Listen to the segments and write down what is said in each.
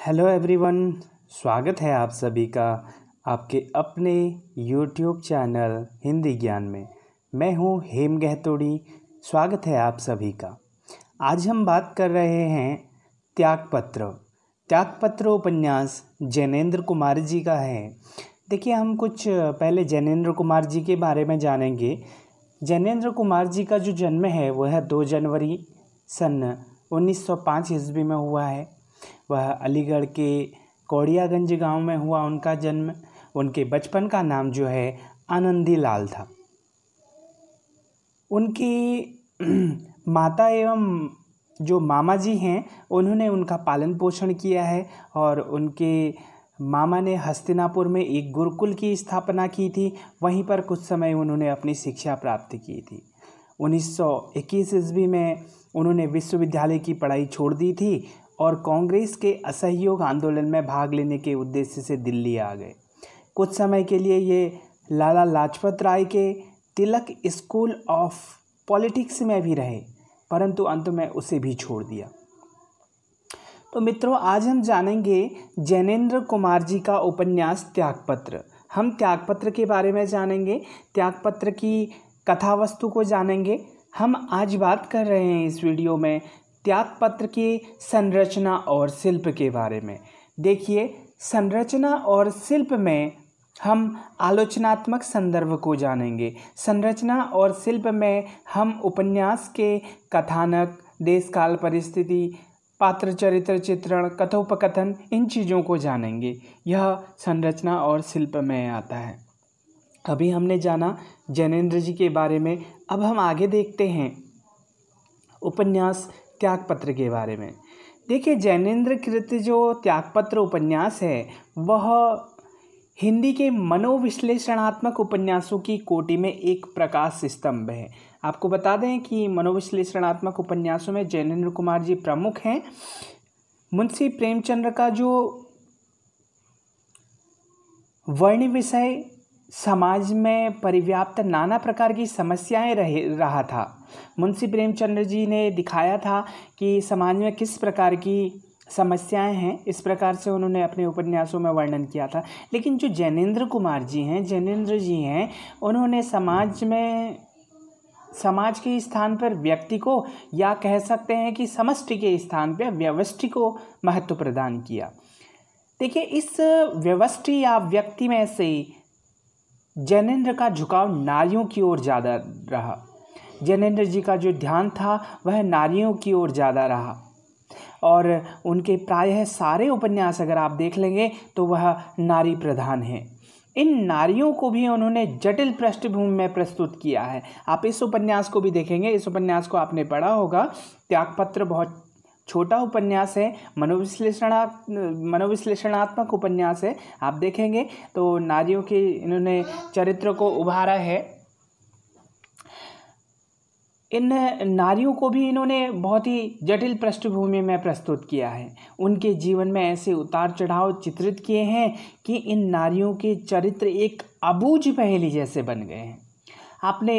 Hello everyone, स्वागत है आप सभी का आपके अपने यूट्यूब चैनल हिंदी ज्ञान में। मैं हूं हेम गहतोड़ी। स्वागत है आप सभी का। आज हम बात कर रहे हैं त्यागपत्र उपन्यास जैनेंद्र कुमार जी का है। देखिए, हम कुछ पहले जैनेंद्र कुमार जी के बारे में जानेंगे। जैनेंद्र कुमार जी का जो जन्म है वह 2 जनवरी सन 1905 ईस्वी में हुआ है। वह अलीगढ़ के कौड़ियागंज गांव में हुआ उनका जन्म। उनके बचपन का नाम जो है आनंदी लाल था। उनकी माता एवं जो मामा जी हैं उन्होंने उनका पालन पोषण किया है और उनके मामा ने हस्तिनापुर में एक गुरुकुल की स्थापना की थी। वहीं पर कुछ समय उन्होंने अपनी शिक्षा प्राप्त की थी। 1921 ईस्वी में उन्होंने विश्वविद्यालय की पढ़ाई छोड़ दी थी और कांग्रेस के असहयोग आंदोलन में भाग लेने के उद्देश्य से दिल्ली आ गए। कुछ समय के लिए ये लाला लाजपत राय के तिलक स्कूल ऑफ पॉलिटिक्स में भी रहे, परंतु अंत में उसे भी छोड़ दिया। तो मित्रों, आज हम जानेंगे जैनेंद्र कुमार जी का उपन्यास त्यागपत्र। हम त्यागपत्र के बारे में जानेंगे, त्यागपत्र की कथा वस्तु को जानेंगे। हम आज बात कर रहे हैं इस वीडियो में त्यागपत्र की संरचना और शिल्प के बारे में। देखिए, संरचना और शिल्प में हम आलोचनात्मक संदर्भ को जानेंगे। संरचना और शिल्प में हम उपन्यास के कथानक, देश काल परिस्थिति, पात्र चरित्र चित्रण, कथोपकथन, इन चीज़ों को जानेंगे। यह संरचना और शिल्प में आता है। अभी हमने जाना जैनेंद्र जी के बारे में। अब हम आगे देखते हैं उपन्यास त्यागपत्र के बारे में। देखिए, जैनेंद्र कृत जो त्यागपत्र उपन्यास है वह हिंदी के मनोविश्लेषणात्मक उपन्यासों की कोटि में एक प्रकाश स्तंभ है। आपको बता दें कि मनोविश्लेषणात्मक उपन्यासों में जैनेंद्र कुमार जी प्रमुख हैं। मुंशी प्रेमचंद्र का जो वर्ण्य विषय समाज में परिव्याप्त नाना प्रकार की समस्याएं रहा था। मुंशी प्रेमचंद्र जी ने दिखाया था कि समाज में किस प्रकार की समस्याएं हैं। इस प्रकार से उन्होंने अपने उपन्यासों में वर्णन किया था। लेकिन जो जैनेंद्र कुमार जी हैं, जैनेंद्र जी हैं, उन्होंने समाज के स्थान पर व्यक्ति को, या कह सकते हैं कि समष्टि के स्थान पर व्यवष्टि को महत्व प्रदान किया। देखिए, इस व्यवष्टि या व्यक्ति में से जैनेंद्र का झुकाव नारियों की ओर ज़्यादा रहा। जैनेंद्र जी का जो ध्यान था वह नारियों की ओर ज़्यादा रहा और उनके प्रायः सारे उपन्यास अगर आप देख लेंगे तो वह नारी प्रधान हैं। इन नारियों को भी उन्होंने जटिल पृष्ठभूमि में प्रस्तुत किया है। आप इस उपन्यास को भी देखेंगे। इस उपन्यास को आपने पढ़ा होगा। त्यागपत्र बहुत छोटा उपन्यास है, मनोविश्लेषणात्मक उपन्यास है। आप देखेंगे तो नारियों के इन्होंने चरित्र को उभारा है। इन नारियों को भी इन्होंने बहुत ही जटिल पृष्ठभूमि में प्रस्तुत किया है। उनके जीवन में ऐसे उतार चढ़ाव चित्रित किए हैं कि इन नारियों के चरित्र एक अबूझ पहेली जैसे बन गए हैं। आपने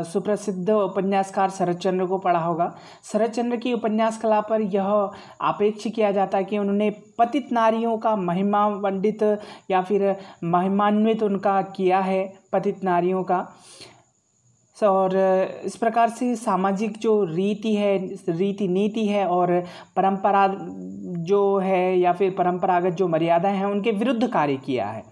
सुप्रसिद्ध उपन्यासकार शरतचंद्र को पढ़ा होगा। शरतचंद्र की उपन्यास कला पर यह आपेक्ष किया जाता है कि उन्होंने पतित नारियों का महिमामंडित या फिर महिमान्वित उनका किया है, पतित नारियों का। और इस प्रकार से सामाजिक जो रीति नीति है और परंपरा जो है या फिर परंपरागत जो मर्यादाएं हैं उनके विरुद्ध कार्य किया है।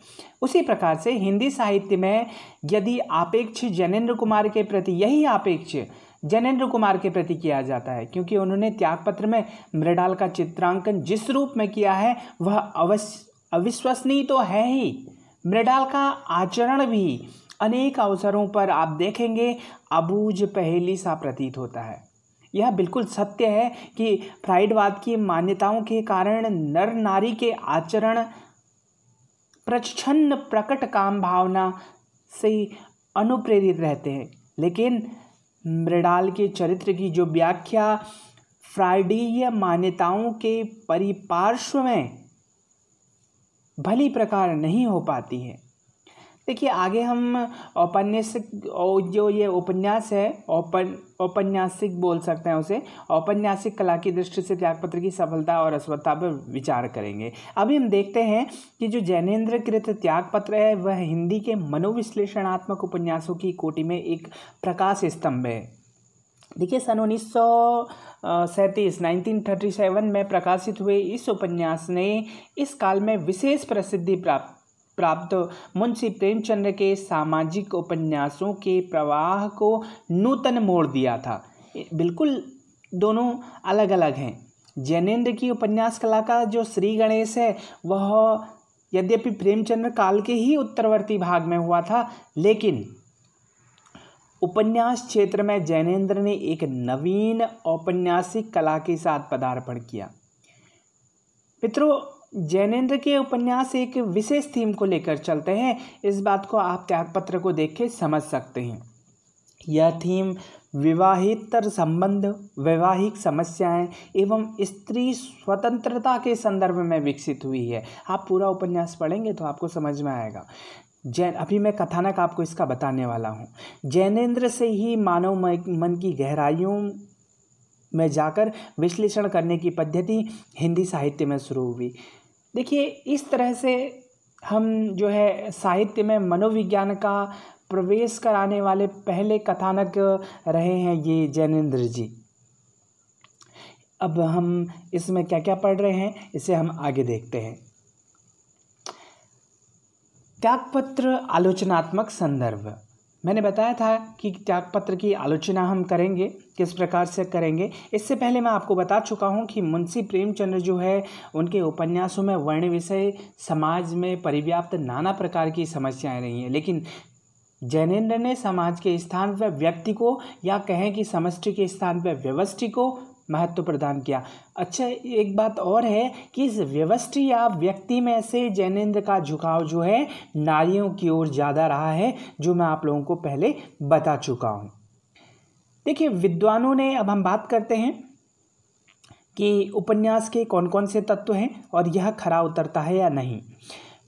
उसी प्रकार से हिंदी साहित्य में यदि आपेक्ष जैनेंद्र कुमार के प्रति, यही आपेक्ष जैनेंद्र कुमार के प्रति किया जाता है, क्योंकि उन्होंने त्यागपत्र में मृडाल का चित्रांकन जिस रूप में किया है वह अविश्वसनीय तो है ही। मृडाल का आचरण भी अनेक अवसरों पर आप देखेंगे अबूझ पहेली सा प्रतीत होता है। यह बिल्कुल सत्य है कि फ्राइडवाद की मान्यताओं के कारण नर नारी के आचरण प्रच्छन्न प्रकट काम भावना से अनुप्रेरित रहते हैं। लेकिन मृडाल के चरित्र की जो व्याख्या फ्राइडीय मान्यताओं के परिपार्श्व में भली प्रकार नहीं हो पाती है। देखिए आगे हम औपन्यासिक जो ये उपन्यास है औपन्यासिक बोल सकते हैं उसे, औपन्यासिक कला की दृष्टि से त्यागपत्र की सफलता और असफलता पर विचार करेंगे। अभी हम देखते हैं कि जो जैनेन्द्र कृत त्यागपत्र है वह हिंदी के मनोविश्लेषणात्मक उपन्यासों की कोटि में एक प्रकाश स्तंभ है। देखिए सन 1937 में प्रकाशित हुए इस उपन्यास ने इस काल में विशेष प्रसिद्धि प्राप्त मुंशी प्रेमचंद के सामाजिक उपन्यासों के प्रवाह को नूतन मोड़ दिया था। बिल्कुल दोनों अलग अलग हैं। जैनेन्द्र की उपन्यास कला का जो श्री गणेश है वह यद्यपि प्रेमचंद काल के ही उत्तरवर्ती भाग में हुआ था, लेकिन उपन्यास क्षेत्र में जैनेन्द्र ने एक नवीन औपन्यासिक कला के साथ पदार्पण किया। मित्रों, जैनेन्द्र के उपन्यास एक विशेष थीम को लेकर चलते हैं। इस बात को आप त्यागपत्र को देख के समझ सकते हैं। यह थीम विवाहेतर संबंध, वैवाहिक समस्याएं एवं स्त्री स्वतंत्रता के संदर्भ में विकसित हुई है। आप पूरा उपन्यास पढ़ेंगे तो आपको समझ में आएगा। अभी मैं कथानक आपको इसका बताने वाला हूँ। जैनेन्द्र से ही मानव मन की गहराइयों में जाकर विश्लेषण करने की पद्धति हिंदी साहित्य में शुरू हुई। देखिए इस तरह से हम जो है साहित्य में मनोविज्ञान का प्रवेश कराने वाले पहले कथानक रहे हैं ये जैनेन्द्र जी। अब हम इसमें क्या क्या पढ़ रहे हैं इसे हम आगे देखते हैं। त्यागपत्र आलोचनात्मक संदर्भ। मैंने बताया था कि त्यागपत्र की आलोचना हम करेंगे, किस प्रकार से करेंगे। इससे पहले मैं आपको बता चुका हूं कि मुंशी प्रेमचंद जो है उनके उपन्यासों में वर्ण विषय समाज में परिव्याप्त नाना प्रकार की समस्याएं रही हैं, लेकिन जैनेन्द्र ने समाज के स्थान पर व्यक्ति को या कहें कि समष्टि के स्थान पर व्यवष्टि को महत्व प्रदान किया। अच्छा, एक बात और है कि इस व्यवष्टि या व्यक्ति में से जैनेन्द्र का झुकाव जो है नारियों की ओर ज़्यादा रहा है, जो मैं आप लोगों को पहले बता चुका हूँ। देखिए विद्वानों ने, अब हम बात करते हैं कि उपन्यास के कौन कौन से तत्व हैं और यह खरा उतरता है या नहीं।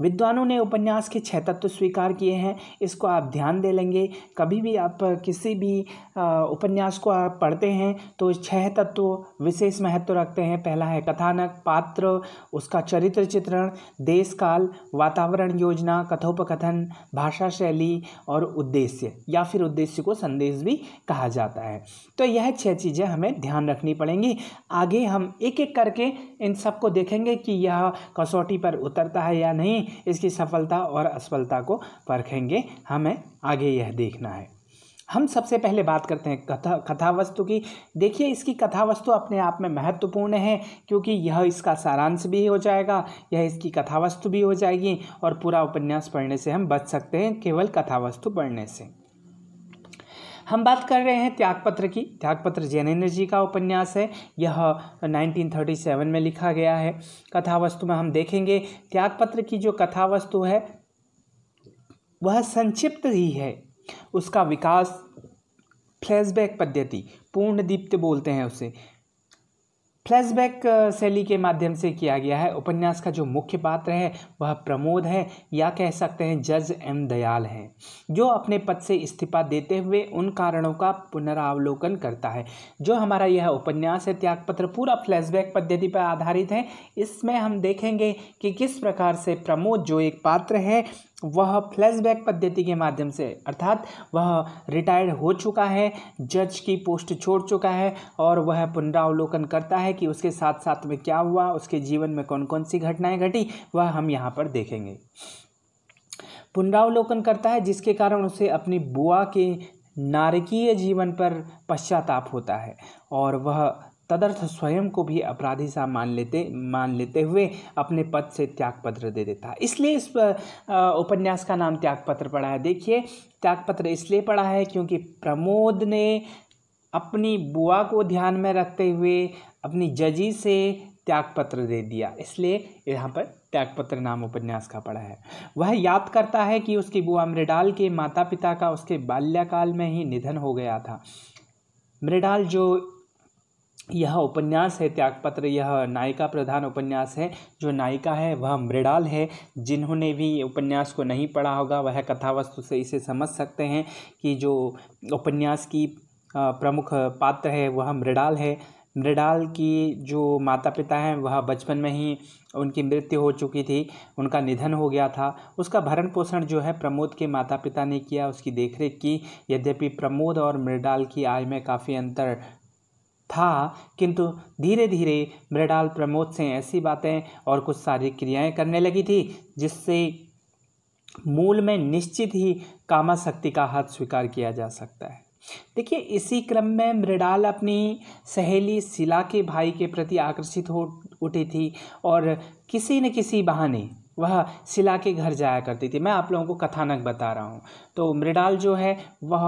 विद्वानों ने उपन्यास के 6 तत्व स्वीकार किए हैं। इसको आप ध्यान दे लेंगे। कभी भी आप किसी भी उपन्यास को आप पढ़ते हैं तो 6 तत्व विशेष महत्व रखते हैं। पहला है कथानक, पात्र, उसका चरित्र चित्रण, देश काल, वातावरण, योजना, कथोपकथन, भाषा शैली और उद्देश्य, या फिर उद्देश्य को संदेश भी कहा जाता है। तो यह 6 चीज़ें हमें ध्यान रखनी पड़ेंगी। आगे हम एक एक करके इन सबको देखेंगे कि यह कसौटी पर उतरता है या नहीं। इसकी सफलता और असफलता को परखेंगे। हमें आगे यह देखना है। हम सबसे पहले बात करते हैं कथावस्तु की। देखिए इसकी कथावस्तु अपने आप में महत्वपूर्ण है, क्योंकि यह इसका सारांश भी हो जाएगा, यह इसकी कथावस्तु भी हो जाएगी और पूरा उपन्यास पढ़ने से हम बच सकते हैं केवल कथावस्तु पढ़ने से। हम बात कर रहे हैं त्यागपत्र की। त्यागपत्र जैनेन्द्र जी का उपन्यास है। यह 1937 में लिखा गया है। कथावस्तु में हम देखेंगे त्यागपत्र की जो कथावस्तु है वह संक्षिप्त ही है। उसका विकास फ्लैशबैक पद्धति, पूर्ण दीप्ति बोलते हैं उसे, फ्लैशबैक शैली के माध्यम से किया गया है। उपन्यास का जो मुख्य पात्र है वह प्रमोद है, या कह सकते हैं जज एम दयाल हैं, जो अपने पद से इस्तीफा देते हुए उन कारणों का पुनरावलोकन करता है। जो हमारा यह उपन्यास है त्यागपत्र पूरा फ्लैशबैक पद्धति पर आधारित है। इसमें हम देखेंगे कि किस प्रकार से प्रमोद जो एक पात्र है वह फ्लैशबैक पद्धति के माध्यम से, अर्थात वह रिटायर्ड हो चुका है, जज की पोस्ट छोड़ चुका है और वह पुनरावलोकन करता है कि उसके साथ साथ में क्या हुआ, उसके जीवन में कौन कौन सी घटनाएं घटी, वह हम यहाँ पर देखेंगे। पुनरावलोकन करता है जिसके कारण उसे अपनी बुआ के नारकीय जीवन पर पश्चाताप होता है और वह तदर्थ स्वयं को भी अपराधी सा मान लेते हुए अपने पद से त्यागपत्र दे देता है। इसलिए इस उपन्यास का नाम त्यागपत्र पड़ा है। देखिए त्यागपत्र इसलिए पड़ा है क्योंकि प्रमोद ने अपनी बुआ को ध्यान में रखते हुए अपनी जजी से त्यागपत्र दे दिया, इसलिए यहाँ पर त्यागपत्र नाम उपन्यास का पड़ा है। वह याद करता है कि उसकी बुआ मृणाल के माता पिता का उसके बाल्यकाल में ही निधन हो गया था। मृणाल जो यह उपन्यास है त्यागपत्र, यह नायिका प्रधान उपन्यास है। जो नायिका है वह मृणाल है। जिन्होंने भी उपन्यास को नहीं पढ़ा होगा वह कथावस्तु से इसे समझ सकते हैं कि जो उपन्यास की प्रमुख पात्र है वह मृणाल है। मृणाल की जो माता पिता हैं वह बचपन में ही उनकी मृत्यु हो चुकी थी, उनका निधन हो गया था। उसका भरण पोषण जो है प्रमोद के माता पिता ने किया, उसकी देखरेख की। यद्यपि प्रमोद और मृणाल की आय में काफ़ी अंतर था, किंतु धीरे धीरे मृणाल प्रमोद से ऐसी बातें और कुछ शारीरिक क्रियाएं करने लगी थी जिससे मूल में निश्चित ही कामासक्ति का हाथ स्वीकार किया जा सकता है। देखिए, इसी क्रम में मृणाल अपनी सहेली शीला के भाई के प्रति आकर्षित हो उठी थी और किसी न किसी बहाने वह शीला के घर जाया करती थी। मैं आप लोगों को कथानक बता रहा हूँ। तो मृणाल जो है वह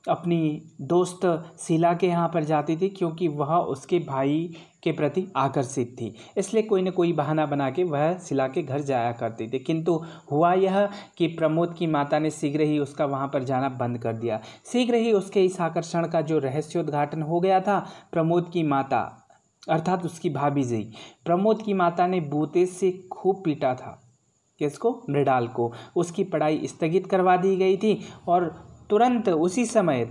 अपनी दोस्त शीला के यहाँ पर जाती थी क्योंकि वह उसके भाई के प्रति आकर्षित थी, इसलिए कोई न कोई बहाना बना के वह शीला के घर जाया करती थी। किंतु हुआ यह कि प्रमोद की माता ने शीघ्र ही उसका वहाँ पर जाना बंद कर दिया। शीघ्र ही उसके इस आकर्षण का जो रहस्योद्घाटन हो गया था, प्रमोद की माता अर्थात उसकी भाभी जी, प्रमोद की माता ने बूते से खूब पीटा था। किसको? मृणाल को। उसकी पढ़ाई स्थगित करवा दी गई थी और तुरंत उसी समय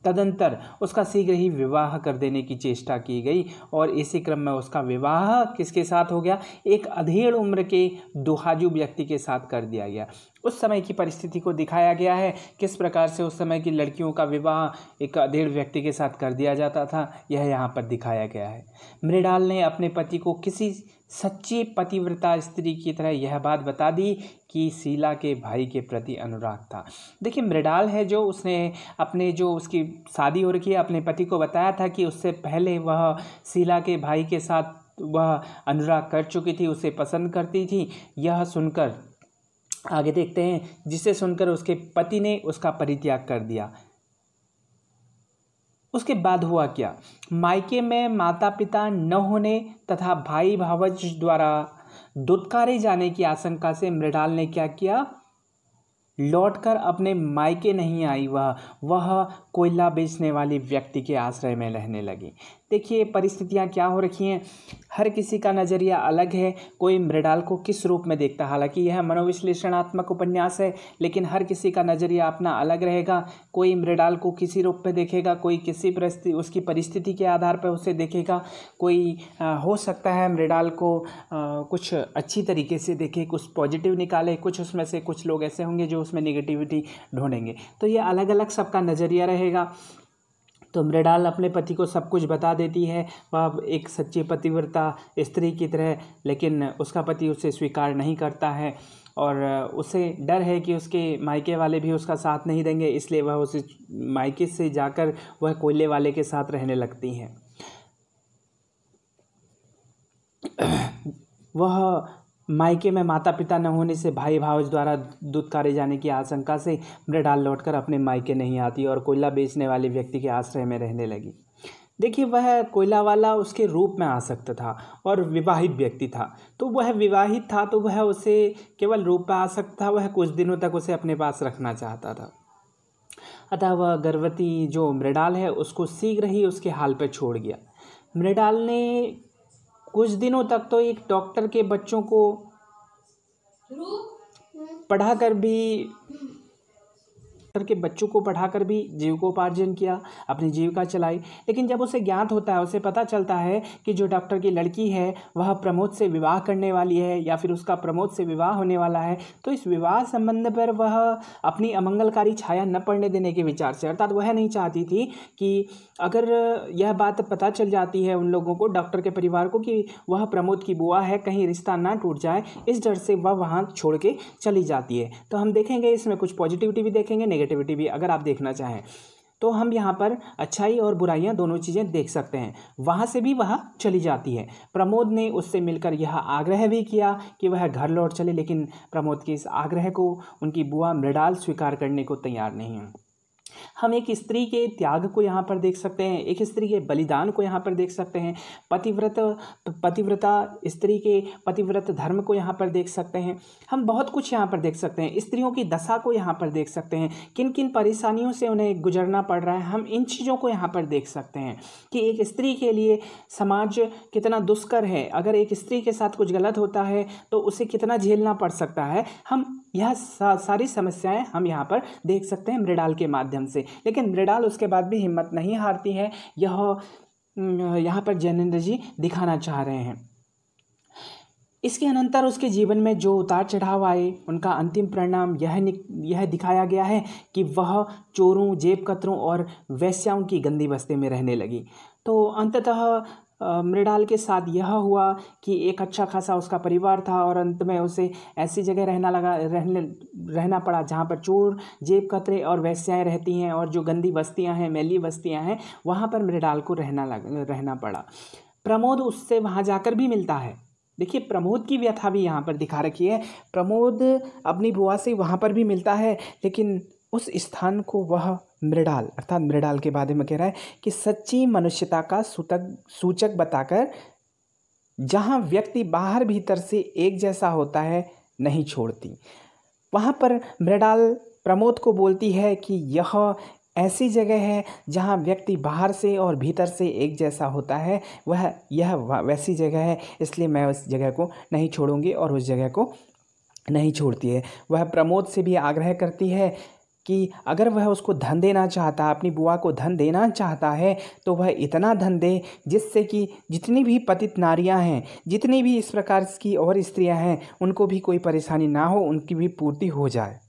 तदंतर उसका शीघ्र ही विवाह कर देने की चेष्टा की गई और इसी क्रम में उसका विवाह किसके साथ हो गया? एक अधेड़ उम्र के दुहाजू व्यक्ति के साथ कर दिया गया। उस समय की परिस्थिति को दिखाया गया है, किस प्रकार से उस समय की लड़कियों का विवाह एक अधेड़ व्यक्ति के साथ कर दिया जाता था, यह यहाँ पर दिखाया गया है। मृणाल ने अपने पति को किसी सच्ची पतिव्रता स्त्री की तरह यह बात बता दी कि शीला के भाई के प्रति अनुराग था। देखिए, मृणाल है जो उसने अपने जो उसकी शादी हो रखी है अपने पति को बताया था कि उससे पहले वह शीला के भाई के साथ वह अनुराग कर चुकी थी, उसे पसंद करती थी। यह सुनकर आगे देखते हैं, जिसे सुनकर उसके पति ने उसका परित्याग कर दिया। उसके बाद हुआ क्या? मायके में माता पिता न होने तथा भाई भावज द्वारा दुत्कारे जाने की आशंका से मृणाल ने क्या किया? लौटकर अपने मायके नहीं आई, वह कोयला बेचने वाली व्यक्ति के आश्रय में रहने लगी। देखिए, परिस्थितियां क्या हो रखी हैं, हर किसी का नज़रिया अलग है। कोई मृणाल को किस रूप में देखता है, हालांकि यह मनोविश्लेषणात्मक उपन्यास है, लेकिन हर किसी का नज़रिया अपना अलग रहेगा। कोई मृणाल को किसी रूप में देखेगा, कोई किसी उसकी परिस्थिति के आधार पर उसे देखेगा। कोई हो सकता है मृणाल को कुछ अच्छी तरीके से देखे, कुछ पॉजिटिव निकाले, कुछ उसमें से कुछ लोग ऐसे होंगे जो उसमें नेगेटिविटी ढूंढेंगे। तो ये अलग अलग सबका नज़रिया रहेगा। तो मृणाल अपने पति को सब कुछ बता देती है, वह एक सच्ची पतिव्रता स्त्री की तरह, लेकिन उसका पति उसे स्वीकार नहीं करता है और उसे डर है कि उसके मायके वाले भी उसका साथ नहीं देंगे, इसलिए वह उसे मायके से जाकर वह कोयले वाले के साथ रहने लगती हैं। वह मायके में माता पिता न होने से भाई भावज द्वारा दुत्कारे जाने की आशंका से मृणाल लौटकर अपने मायके नहीं आती और कोयला बेचने वाले व्यक्ति के आश्रय में रहने लगी। देखिए, वह कोयला वाला उसके रूप में आसक्त था और विवाहित व्यक्ति था। तो वह विवाहित था तो वह उसे केवल रूप में आसक्त था, वह कुछ दिनों तक उसे अपने पास रखना चाहता था। अतः वह गर्भवती जो मृणाल है उसको शीघ्र ही उसके हाल पर छोड़ गया। मृणाल ने कुछ दिनों तक तो एक डॉक्टर के बच्चों को पढ़ाकर भी जीविकोपार्जन किया, अपनी जीविका चलाई। लेकिन जब उसे ज्ञात होता है, उसे पता चलता है कि जो डॉक्टर की लड़की है वह प्रमोद से विवाह करने वाली है या फिर उसका प्रमोद से विवाह होने वाला है, तो इस विवाह संबंध पर वह अपनी अमंगलकारी छाया न पड़ने देने के विचार से, अर्थात वह नहीं चाहती थी कि अगर यह बात पता चल जाती है उन लोगों को, डॉक्टर के परिवार को, कि वह प्रमोद की बुआ है, कहीं रिश्ता ना टूट जाए, इस डर से वह वहाँ छोड़ के चली जाती है। तो हम देखेंगे इसमें कुछ पॉजिटिविटी भी देखेंगे, नेगेटिविटी भी, अगर आप देखना चाहें तो हम यहाँ पर अच्छाई और बुराइयाँ दोनों चीज़ें देख सकते हैं। वहाँ से भी वह चली जाती है। प्रमोद ने उससे मिलकर यह आग्रह भी किया कि वह घर लौट चले, लेकिन प्रमोद के इस आग्रह को उनकी बुआ मृणाल स्वीकार करने को तैयार नहीं है। हम एक स्त्री के त्याग को यहाँ पर देख सकते हैं, एक स्त्री के बलिदान को यहाँ पर देख सकते हैं, पतिव्रता स्त्री के पतिव्रत धर्म को यहाँ पर देख सकते हैं। हम बहुत कुछ यहाँ पर देख सकते हैं, स्त्रियों की दशा को यहाँ पर देख सकते हैं, किन किन परेशानियों से उन्हें गुजरना पड़ रहा है, हम इन चीज़ों को यहाँ पर देख सकते हैं कि एक स्त्री के लिए समाज कितना दुष्कर है। अगर एक स्त्री के साथ कुछ गलत होता है तो उसे कितना झेलना पड़ सकता है। हम यह सारी समस्याएं हम यहाँ पर देख सकते हैं मृणाल के माध्यम से। लेकिन मृणाल उसके बाद भी हिम्मत नहीं हारती है, यह यहाँ पर जैनेन्द्र जी दिखाना चाह रहे हैं। इसके अनंतर उसके जीवन में जो उतार चढ़ाव आए, उनका अंतिम परिणाम यह दिखाया गया है कि वह चोरों, जेब कतरों और वेश्याओं की गंदी बस्ती में रहने लगी। तो अंततः मृणाल के साथ यह हुआ कि एक अच्छा खासा उसका परिवार था और अंत में उसे ऐसी जगह रहना पड़ा जहाँ पर चोर, जेब कतरे और वेश्याएं रहती हैं, और जो गंदी बस्तियाँ हैं, मैली बस्तियाँ हैं, वहाँ पर मृणाल को रहना पड़ा। प्रमोद उससे वहाँ जाकर भी मिलता है। देखिए, प्रमोद की व्यथा भी यहाँ पर दिखा रखी है। प्रमोद अपनी बुआ से वहाँ पर भी मिलता है, लेकिन उस स्थान को वह मृणाल अर्थात मृणाल के बारे में कह रहा है कि सच्ची मनुष्यता का सूचक बताकर जहाँ व्यक्ति बाहर भीतर से एक जैसा होता है नहीं छोड़ती। वहाँ पर मृणाल प्रमोद को बोलती है कि यह ऐसी जगह है जहाँ व्यक्ति बाहर से और भीतर से एक जैसा होता है, यह वैसी जगह है, इसलिए मैं उस जगह को नहीं छोड़ूंगी, और उस जगह को नहीं छोड़ती है। वह प्रमोद से भी आग्रह करती है कि अगर वह उसको धन देना चाहता, अपनी बुआ को धन देना चाहता है, तो वह इतना धन दे जिससे कि जितनी भी पतित नारियां हैं, जितनी भी इस प्रकार की और स्त्रियां हैं, उनको भी कोई परेशानी ना हो, उनकी भी पूर्ति हो जाए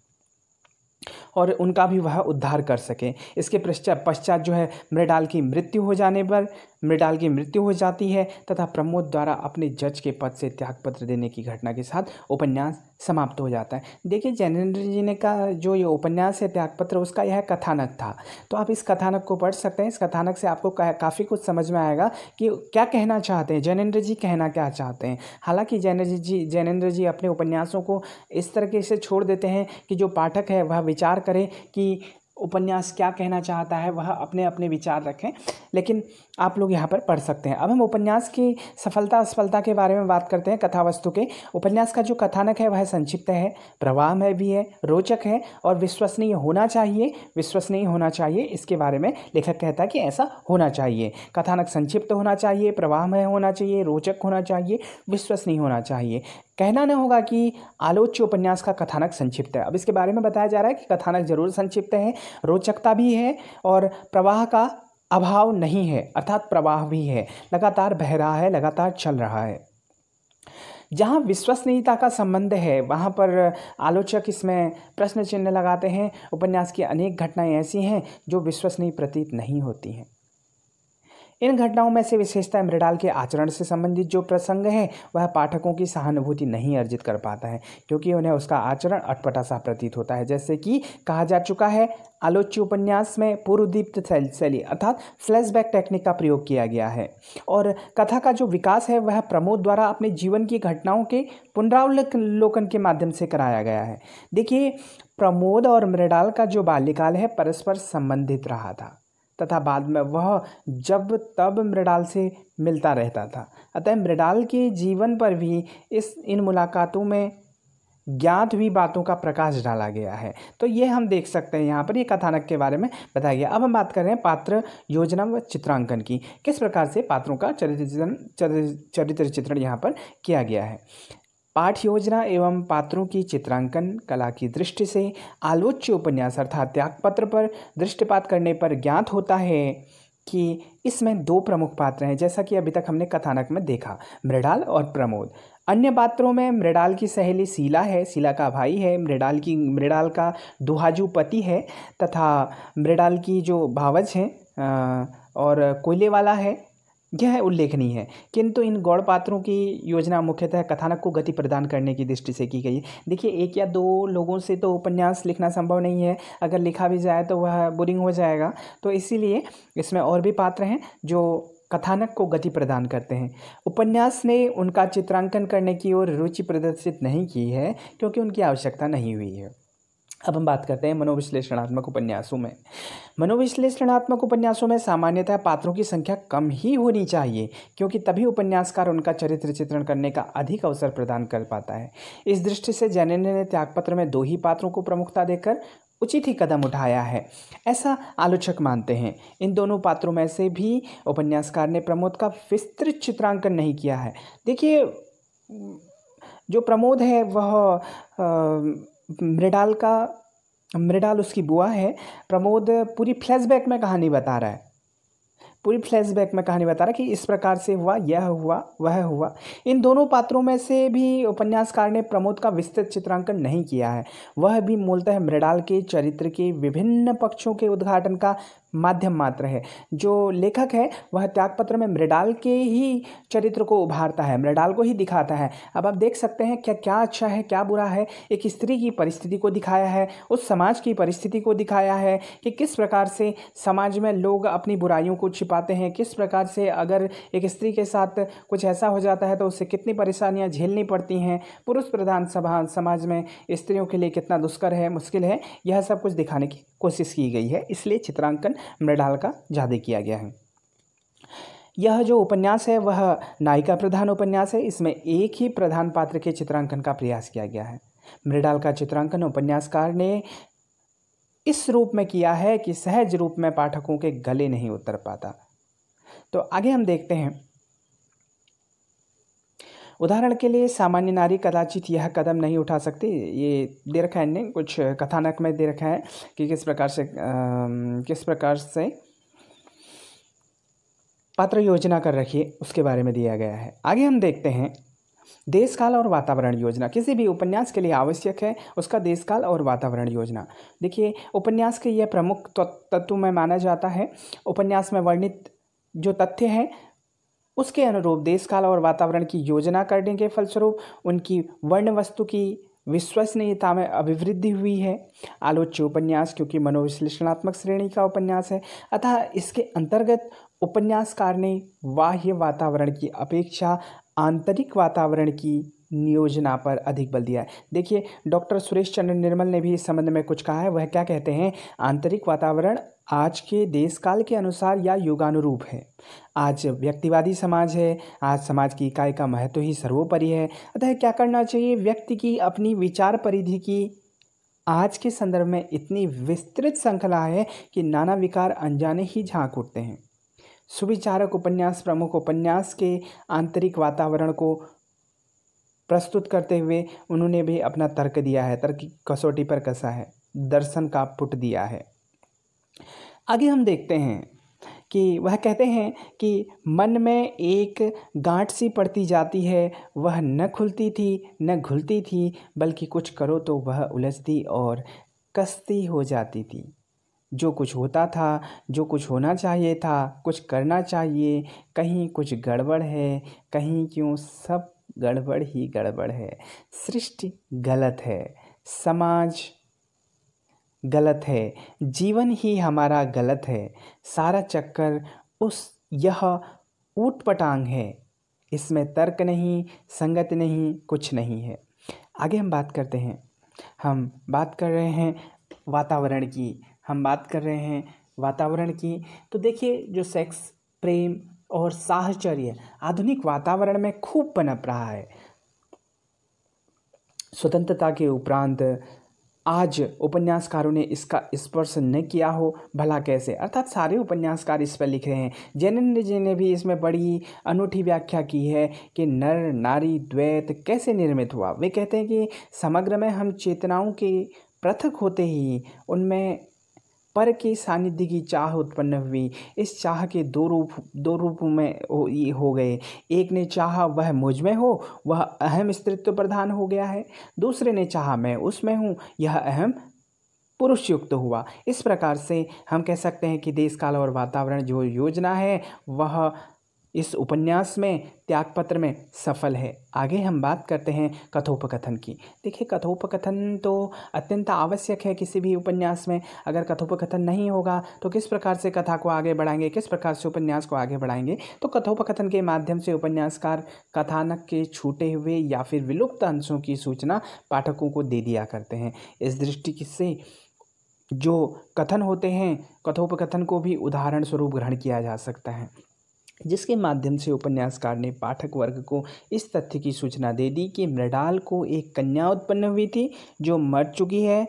और उनका भी वह उद्धार कर सके। इसके पश्चात जो है मृणाल की मृत्यु हो जाती है तथा प्रमोद द्वारा अपने जज के पद से त्यागपत्र देने की घटना के साथ उपन्यास समाप्त हो जाता है। देखिए, जैनेन्द्र जी ने का जो ये उपन्यास है त्यागपत्र, उसका यह कथानक था। तो आप इस कथानक को पढ़ सकते हैं। इस कथानक से आपको काफ़ी कुछ समझ में आएगा कि क्या कहना चाहते हैं जैनेन्द्र जी, कहना क्या चाहते हैं। हालांकि जैनेन्द्र जी अपने उपन्यासों को इस तरीके से छोड़ देते हैं कि जो पाठक है वह विचार करे कि उपन्यास क्या कहना चाहता है, वह अपने अपने विचार रखें, लेकिन आप लोग यहाँ पर पढ़ सकते हैं। अब हम उपन्यास की सफलता असफलता के बारे में बात करते हैं। कथावस्तु के उपन्यास का जो कथानक है वह संक्षिप्त है, प्रवाह में भी है, रोचक है और विश्वसनीय होना चाहिए। इसके बारे में लेखक कहता है कि ऐसा होना चाहिए। कथानक संक्षिप्त होना चाहिए, प्रवाह में होना चाहिए, रोचक होना चाहिए, विश्वसनीय होना चाहिए। कहना न होगा कि आलोच्य उपन्यास का कथानक संक्षिप्त है। अब इसके बारे में बताया जा रहा है कि कथानक जरूर संक्षिप्त है, रोचकता भी है और प्रवाह का अभाव नहीं है, अर्थात प्रवाह भी है, लगातार बह रहा है, लगातार चल रहा है। जहाँ विश्वसनीयता का संबंध है वहाँ पर आलोचक इसमें प्रश्न चिन्ह लगाते हैं। उपन्यास की अनेक घटनाएं ऐसी हैं जो विश्वसनीय प्रतीत नहीं होती हैं। इन घटनाओं में से विशेषतः मृणाल के आचरण से संबंधित जो प्रसंग है वह पाठकों की सहानुभूति नहीं अर्जित कर पाता है, क्योंकि उन्हें उसका आचरण अटपटा सा प्रतीत होता है। जैसे कि कहा जा चुका है, आलोच्य उपन्यास में पूर्वदीप्त शैली अर्थात फ्लैशबैक टेक्निक का प्रयोग किया गया है और कथा का जो विकास है वह प्रमोद द्वारा अपने जीवन की घटनाओं के पुनरावलोकन के माध्यम से कराया गया है। देखिए, प्रमोद और मृणाल का जो बाल्यकाल है परस्पर संबंधित रहा था तथा बाद में वह जब तब मृणाल से मिलता रहता था। अतः मृणाल के जीवन पर भी इन मुलाकातों में ज्ञात हुई बातों का प्रकाश डाला गया है। तो ये हम देख सकते हैं, यहाँ पर ये कथानक के बारे में बताया गया। अब हम बात कर रहे हैं पात्र योजना व चित्रांकन की। किस प्रकार से पात्रों का चरित्र चित्रण यहाँ पर किया गया है। पाठ योजना एवं पात्रों की चित्रांकन कला की दृष्टि से आलोच्य उपन्यास अर्थात त्यागपत्र पर दृष्टिपात करने पर ज्ञात होता है कि इसमें दो प्रमुख पात्र हैं, जैसा कि अभी तक हमने कथानक में देखा, मृणाल और प्रमोद। अन्य पात्रों में मृणाल की सहेली शीला है, शीला का भाई है, मृणाल का दुहाजू पति है तथा मृणाल की जो भावज है और कोयले वाला है, यह उल्लेखनीय है। किंतु इन गौड़ पात्रों की योजना मुख्यतः कथानक को गति प्रदान करने की दृष्टि से की गई है। देखिए, एक या दो लोगों से तो उपन्यास लिखना संभव नहीं है, अगर लिखा भी जाए तो वह बोरिंग हो जाएगा। तो इसीलिए इसमें और भी पात्र हैं जो कथानक को गति प्रदान करते हैं। उपन्यास ने उनका चित्रांकन करने की ओर रुचि प्रदर्शित नहीं की है क्योंकि उनकी आवश्यकता नहीं हुई है। अब हम बात करते हैं मनोविश्लेषणात्मक उपन्यासों में। मनोविश्लेषणात्मक उपन्यासों में सामान्यतः पात्रों की संख्या कम ही होनी चाहिए, क्योंकि तभी उपन्यासकार उनका चरित्र चित्रण करने का अधिक अवसर प्रदान कर पाता है। इस दृष्टि से जैन ने त्यागपत्र में 2 ही पात्रों को प्रमुखता देकर उचित ही कदम उठाया है, ऐसा आलोचक मानते हैं। इन दोनों पात्रों में से भी उपन्यासकार ने प्रमोद का विस्तृत चित्रांकन नहीं किया है। देखिए, जो प्रमोद है वह मृणाल उसकी बुआ है। प्रमोद पूरी फ्लैशबैक में कहानी बता रहा है, कि इस प्रकार से हुआ, यह हुआ, वह हुआ। इन दोनों पात्रों में से भी उपन्यासकार ने प्रमोद का विस्तृत चित्रांकन नहीं किया है। वह भी मूलतः मृणाल के चरित्र के विभिन्न पक्षों के उद्घाटन का माध्यम मात्र है। जो लेखक है वह त्यागपत्र में मृणाल के ही चरित्र को उभारता है, मृणाल को ही दिखाता है। अब आप देख सकते हैं क्या अच्छा है, क्या बुरा है। एक स्त्री की परिस्थिति को दिखाया है, उस समाज की परिस्थिति को दिखाया है कि किस प्रकार से समाज में लोग अपनी बुराइयों को छिपाते हैं, किस प्रकार से अगर एक स्त्री के साथ कुछ ऐसा हो जाता है तो उससे कितनी परेशानियां झेलनी पड़ती हैं। पुरुष प्रधान समाज में स्त्रियों के लिए कितना दुष्कर है, मुश्किल है, यह सब कुछ दिखाने की कोशिश की गई है। इसलिए चित्रांकन मृणाल का ज़्यादा किया गया है। यह जो उपन्यास है वह नायिका प्रधान उपन्यास है। इसमें एक ही प्रधान पात्र के चित्रांकन का प्रयास किया गया है। मृणाल का चित्रांकन उपन्यासकार ने इस रूप में किया है कि सहज रूप में पाठकों के गले नहीं उतर पाता। तो आगे हम देखते हैं। उदाहरण के लिए, सामान्य नारी कदाचित यह कदम नहीं उठा सकती। ये दे रखा है, इन्हें कुछ कथानक में दे रखा है कि किस प्रकार से पात्र योजना कर रखी है, उसके बारे में दिया गया है। आगे हम देखते हैं देश काल और वातावरण योजना। किसी भी उपन्यास के लिए आवश्यक है उसका देश काल और वातावरण योजना। देखिए, उपन्यास के यह प्रमुख तत्व में माना जाता है। उपन्यास में वर्णित जो तथ्य हैं उसके अनुरूप देश काल और वातावरण की योजना करने के फलस्वरूप उनकी वर्ण वस्तु की विश्वसनीयता में अभिवृद्धि हुई है। आलोच्य उपन्यास क्योंकि मनोविश्लेषणात्मक श्रेणी का उपन्यास है, अतः इसके अंतर्गत उपन्यासकार ने बाह्य वातावरण की अपेक्षा आंतरिक वातावरण की नियोजना पर अधिक बल दिया है। देखिए, डॉक्टर सुरेश चंद्र निर्मल ने भी इस संबंध में कुछ कहा है। वह क्या कहते हैं? आंतरिक वातावरण आज के देश काल के अनुसार या युगानुरूप है। आज व्यक्तिवादी समाज है, आज समाज की इकाई का महत्व ही सर्वोपरि है। अतः क्या करना चाहिए? व्यक्ति की अपनी विचार परिधि की आज के संदर्भ में इतनी विस्तृत श्रृंखला है कि नाना विकार अनजाने ही झांक उठते हैं। सुविचारक उपन्यास प्रमुख उपन्यास के आंतरिक वातावरण को प्रस्तुत करते हुए उन्होंने भी अपना तर्क दिया है, तर्क की कसौटी पर कसा है, दर्शन का पुट दिया है। आगे हम देखते हैं कि वह कहते हैं कि मन में एक गांठ सी पड़ती जाती है, वह न खुलती थी न घुलती थी, बल्कि कुछ करो तो वह उलझती और कसती हो जाती थी। जो कुछ होता था, जो कुछ होना चाहिए था, कुछ करना चाहिए, कहीं कुछ गड़बड़ है, कहीं क्यों सब गड़बड़ ही गड़बड़ है। सृष्टि गलत है, समाज गलत है, जीवन ही हमारा गलत है, सारा चक्कर यह ऊटपटांग है, इसमें तर्क नहीं, संगत नहीं, कुछ नहीं है। आगे हम बात करते हैं। हम बात कर रहे हैं वातावरण की। तो देखिए, जो सेक्स, प्रेम और साहचर्य आधुनिक वातावरण में खूब पनप रहा है। स्वतंत्रता के उपरांत आज उपन्यासकारों ने इसका स्पर्श न किया हो, भला कैसे? अर्थात सारे उपन्यासकार इस पर लिख रहे हैं। जैन जी ने भी इसमें बड़ी अनूठी व्याख्या की है कि नर नारी द्वैत कैसे निर्मित हुआ। वे कहते हैं कि समग्र में हम चेतनाओं के पृथक होते ही उनमें पर के सानिध्य की चाह उत्पन्न हुई। इस चाह के दो रूप में हो गए। एक ने चाहा वह मुझ में हो, वह अहम स्त्रीत्व प्रधान हो गया है। दूसरे ने चाहा मैं उसमें हूँ, यह अहम पुरुष युक्त हुआ। इस प्रकार से हम कह सकते हैं कि देश काल और वातावरण जो योजना है वह इस उपन्यास में त्यागपत्र में सफल है। आगे हम बात करते हैं कथोपकथन की। देखिए, कथोपकथन तो अत्यंत आवश्यक है किसी भी उपन्यास में। अगर कथोपकथन नहीं होगा तो किस प्रकार से कथा को आगे बढ़ाएंगे, किस प्रकार से उपन्यास को आगे बढ़ाएंगे। तो कथोपकथन के माध्यम से उपन्यासकार कथानक के छूटे हुए या फिर विलुप्त अंशों की सूचना पाठकों को दे दिया करते हैं। इस दृष्टि से जो कथन होते हैं, कथोपकथन को भी उदाहरण स्वरूप ग्रहण किया जा सकता है, जिसके माध्यम से उपन्यासकार ने पाठक वर्ग को इस तथ्य की सूचना दे दी कि मृणाल को एक कन्या उत्पन्न हुई थी जो मर चुकी है।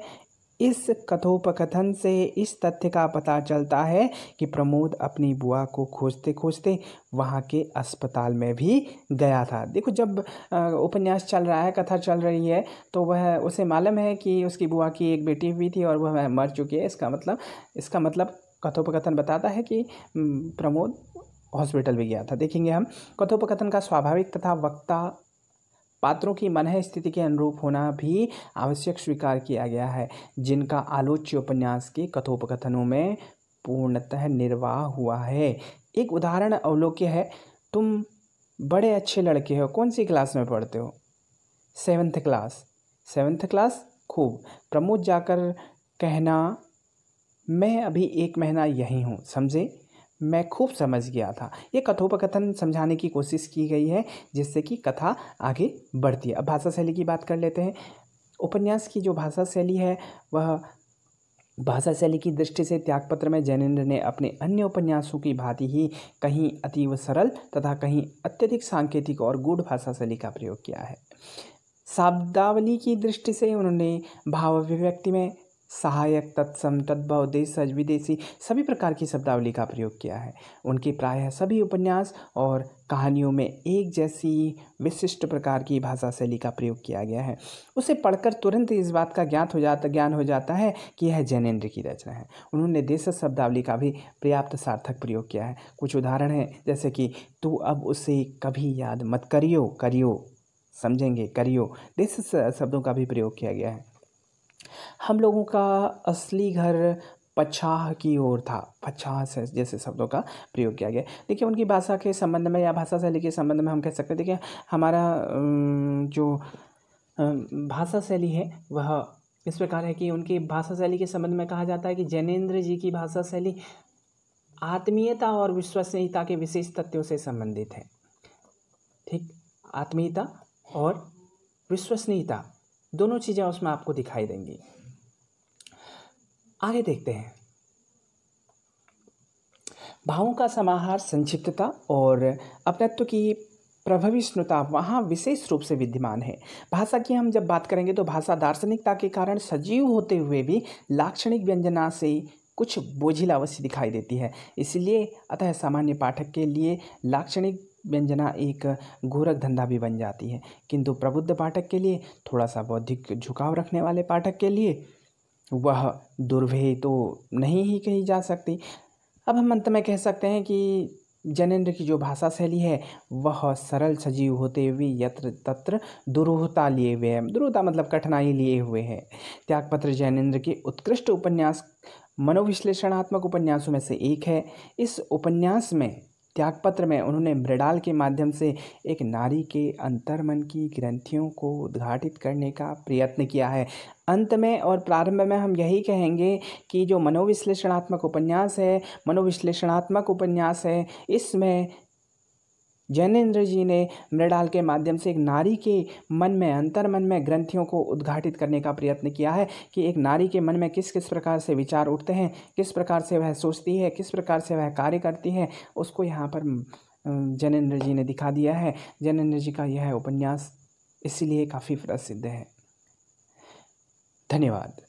इस कथोपकथन से इस तथ्य का पता चलता है कि प्रमोद अपनी बुआ को खोजते खोजते वहाँ के अस्पताल में भी गया था। देखो, जब उपन्यास चल रहा है, कथा चल रही है, तो वह उसे मालूम है कि उसकी बुआ की एक बेटी हुई थी और वह मर चुकी है। इसका मतलब कथोपकथन बताता है कि प्रमोद हॉस्पिटल भी गया था। देखेंगे हम, कथोपकथन का स्वाभाविक तथा वक्ता पात्रों की मनः स्थिति के अनुरूप होना भी आवश्यक स्वीकार किया गया है, जिनका आलोच्य उपन्यास के कथोपकथनों में पूर्णतः निर्वाह हुआ है। एक उदाहरण अवलोक्य है। तुम बड़े अच्छे लड़के हो, कौन सी क्लास में पढ़ते हो? 7th class. 7th क्लास, खूब। प्रमोद जाकर कहना, मैं अभी 1 महीना यहीं हूँ, समझे? मैं खूब समझ गया था। ये कथोपकथन समझाने की कोशिश की गई है, जिससे कि कथा आगे बढ़ती है। अब भाषा शैली की बात कर लेते हैं। उपन्यास की जो भाषा शैली है, वह भाषा शैली की दृष्टि से त्यागपत्र में जैनेन्द्र ने अपने अन्य उपन्यासों की भांति ही कहीं अतीव सरल तथा कहीं अत्यधिक सांकेतिक और गूढ़ भाषा शैली का प्रयोग किया है। शब्दावली की दृष्टि से उन्होंने भाव अभिव्यक्ति में सहायक, तत्सम, तद्भव, देशज, विदेशी सभी प्रकार की शब्दावली का प्रयोग किया है। उनके प्रायः सभी उपन्यास और कहानियों में एक जैसी विशिष्ट प्रकार की भाषा शैली का प्रयोग किया गया है। उसे पढ़कर तुरंत इस बात का ज्ञान हो जाता है कि यह जैनेन्द्र की रचना है। उन्होंने देशज शब्दावली का भी पर्याप्त सार्थक प्रयोग किया है। कुछ उदाहरण हैं, जैसे कि तू अब उसे कभी याद मत करियो, समझेंगे, करियो। देशज शब्दों का भी प्रयोग किया गया है। हम लोगों का असली घर पछाह की ओर था, पछाह से जैसे शब्दों का प्रयोग किया गया। देखिए, उनकी भाषा के संबंध में या भाषा शैली के संबंध में हम कह सकते हैं, देखिए हमारा जो भाषा शैली है वह इस प्रकार है कि उनकी भाषा शैली के संबंध में कहा जाता है कि जैनेन्द्र जी की भाषा शैली आत्मीयता और विश्वसनीयता के विशेष तथ्यों से संबंधित है। ठीक, आत्मीयता और विश्वसनीयता दोनों चीज़ें उसमें आपको दिखाई देंगी। आगे देखते हैं। भावों का समाहार, संक्षिप्तता और अपनत्व की प्रभाविष्णुता वहाँ विशेष रूप से विद्यमान है। भाषा की हम जब बात करेंगे तो भाषा दार्शनिकता के कारण सजीव होते हुए भी लाक्षणिक व्यंजना से कुछ बोझिल अवश्य दिखाई देती है। इसलिए अतः सामान्य पाठक के लिए लाक्षणिक व्यंजना एक गोरख धंधा भी बन जाती है, किंतु प्रबुद्ध पाठक के लिए, थोड़ा सा बौद्धिक झुकाव रखने वाले पाठक के लिए वह दुर्भेय तो नहीं ही कही जा सकती। अब हम अंत में कह सकते हैं कि जैनेन्द्र की जो भाषा शैली है वह सरल सजीव होते हुए यत्र तत्र दुरूहता लिए हुए है। दुरूहता मतलब कठिनाई लिए हुए है। त्यागपत्र जैनेन्द्र के उत्कृष्ट उपन्यास, मनोविश्लेषणात्मक उपन्यासों में से एक है। इस उपन्यास में, त्यागपत्र में, उन्होंने मृणाल के माध्यम से एक नारी के अंतर्मन की ग्रंथियों को उद्घाटित करने का प्रयत्न किया है। अंत में और प्रारंभ में हम यही कहेंगे कि जो मनोविश्लेषणात्मक उपन्यास है, इसमें जैनेन्द्र जी ने मृणाल के माध्यम से एक नारी के मन में, अंतर्मन में ग्रंथियों को उद्घाटित करने का प्रयत्न किया है कि एक नारी के मन में किस किस प्रकार से विचार उठते हैं, किस प्रकार से वह सोचती है, किस प्रकार से वह कार्य करती है, उसको यहाँ पर जैनेन्द्र जी ने दिखा दिया है। जैनेन्द्र जी का यह उपन्यास इसीलिए काफ़ी प्रसिद्ध है। धन्यवाद।